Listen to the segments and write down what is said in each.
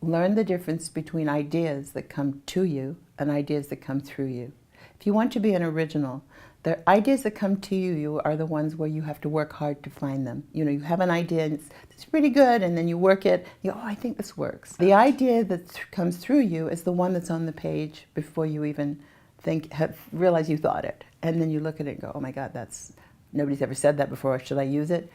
Learn the difference between ideas that come to you and ideas that come through you. If you want to be an original, the ideas that come to you are the ones where you have to work hard to find them. You know, you have an idea and it's pretty good, and then you work it, you go, oh, I think this works. The idea that comes through you is the one that's on the page before you even realize you thought it. And then you look at it and go, oh my God, nobody's ever said that before, should I use it?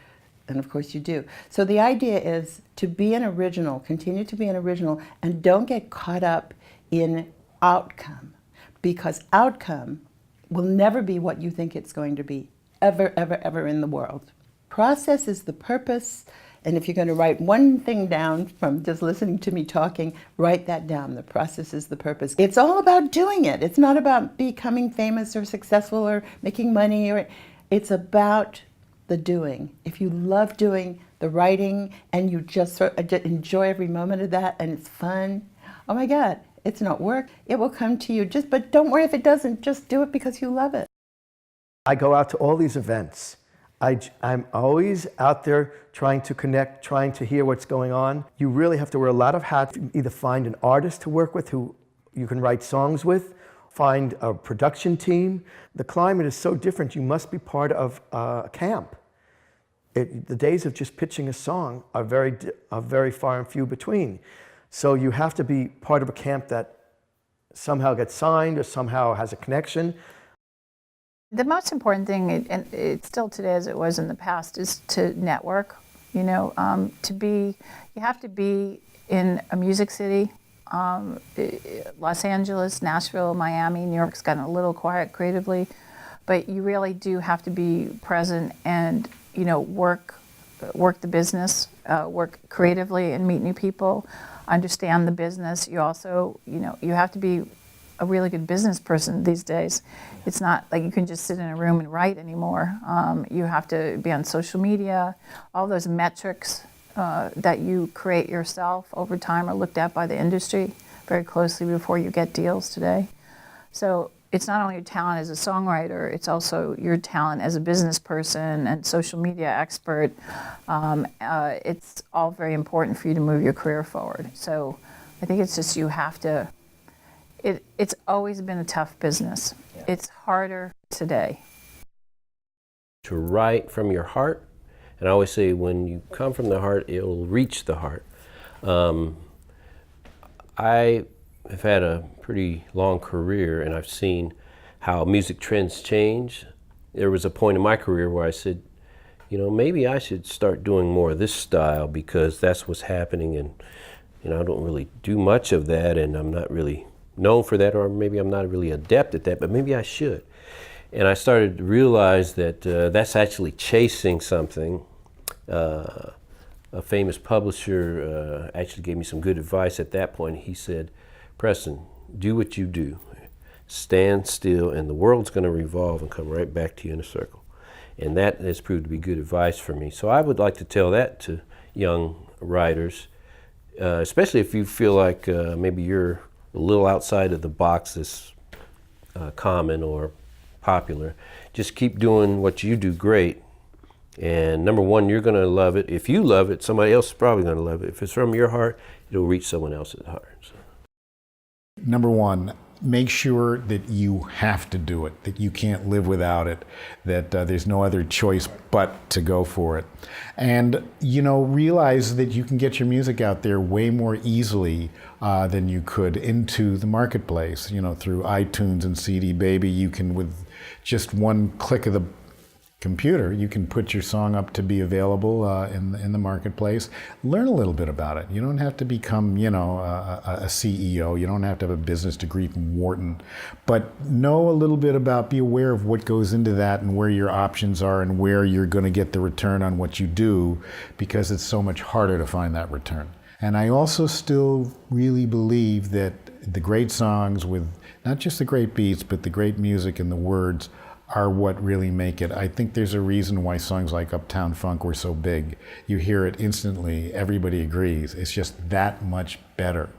And of course you do. So the idea is to be an original, continue to be an original, and don't get caught up in outcome, because outcome will never be what you think it's going to be, ever, ever, ever in the world. Process is the purpose, and if you're going to write one thing down from just listening to me talking, write that down. The process is the purpose. It's all about doing it. It's not about becoming famous or successful or making money. It's about the doing. If you love doing the writing and you just enjoy every moment of that and it's fun, oh my God, it's not work. It will come to you. But don't worry if it doesn't. Just do it because you love it. I go out to all these events. I'm always out there trying to connect, trying to hear what's going on. You really have to wear a lot of hats. Either find an artist to work with who you can write songs with, find a production team. The climate is so different. You must be part of a camp. The days of just pitching a song are very far and few between. So you have to be part of a camp that somehow gets signed or somehow has a connection. The most important thing, and it's still today as it was in the past, is to network. You know, you have to be in a music city. Los Angeles, Nashville, Miami, New York's gotten a little quiet creatively, but you really do have to be present and, you know, work the business, work creatively and meet new people, understand the business. You also, you know, you have to be a really good business person these days. It's not like you can just sit in a room and write anymore. You have to be on social media. All those metrics that you create yourself over time are looked at by the industry very closely before you get deals today. So it's not only your talent as a songwriter, it's also your talent as a business person and social media expert. It's all very important for you to move your career forward. So I think it's just you have to, it's always been a tough business. Yeah. It's harder today. To write from your heart, and I always say when you come from the heart, it'll reach the heart. I have had a pretty long career, and I've seen how music trends change. There was a point in my career where I said, you know, maybe I should start doing more of this style because that's what's happening, and you know, I don't really do much of that, and I'm not really known for that, or maybe I'm not really adept at that, but maybe I should. And I started to realize that that's actually chasing something. A famous publisher actually gave me some good advice at that point. He said, Preston, do what you do. Stand still and the world's going to revolve and come right back to you in a circle. And that has proved to be good advice for me. So I would like to tell that to young writers, especially if you feel like maybe you're a little outside of the box that's common or popular. Just keep doing what you do great. And number one, you're going to love it. If you love it, somebody else is probably going to love it. If it's from your heart, it'll reach someone else's heart. So. Number one, make sure that you have to do it, that you can't live without it, that there's no other choice but to go for it. And, you know, realize that you can get your music out there way more easily than you could into the marketplace. You know, through iTunes and CD Baby, you can, with just one click of the computer, you can put your song up to be available in the marketplace. Learn a little bit about it. You don't have to become, you know, a CEO. You don't have to have a business degree from Wharton, but know a little bit about, be aware of what goes into that and where your options are and where you're going to get the return on what you do, because it's so much harder to find that return. And I also still really believe that the great songs with not just the great beats, but the great music and the words are what really make it. I think there's a reason why songs like Uptown Funk were so big. You hear it instantly, everybody agrees. It's just that much better.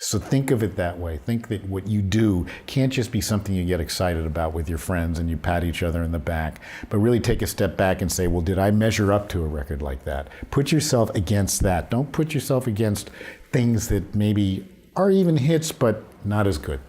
So think of it that way. Think that what you do can't just be something you get excited about with your friends and you pat each other in the back, but really take a step back and say, well, did I measure up to a record like that? Put yourself against that. Don't put yourself against things that maybe are even hits, but not as good.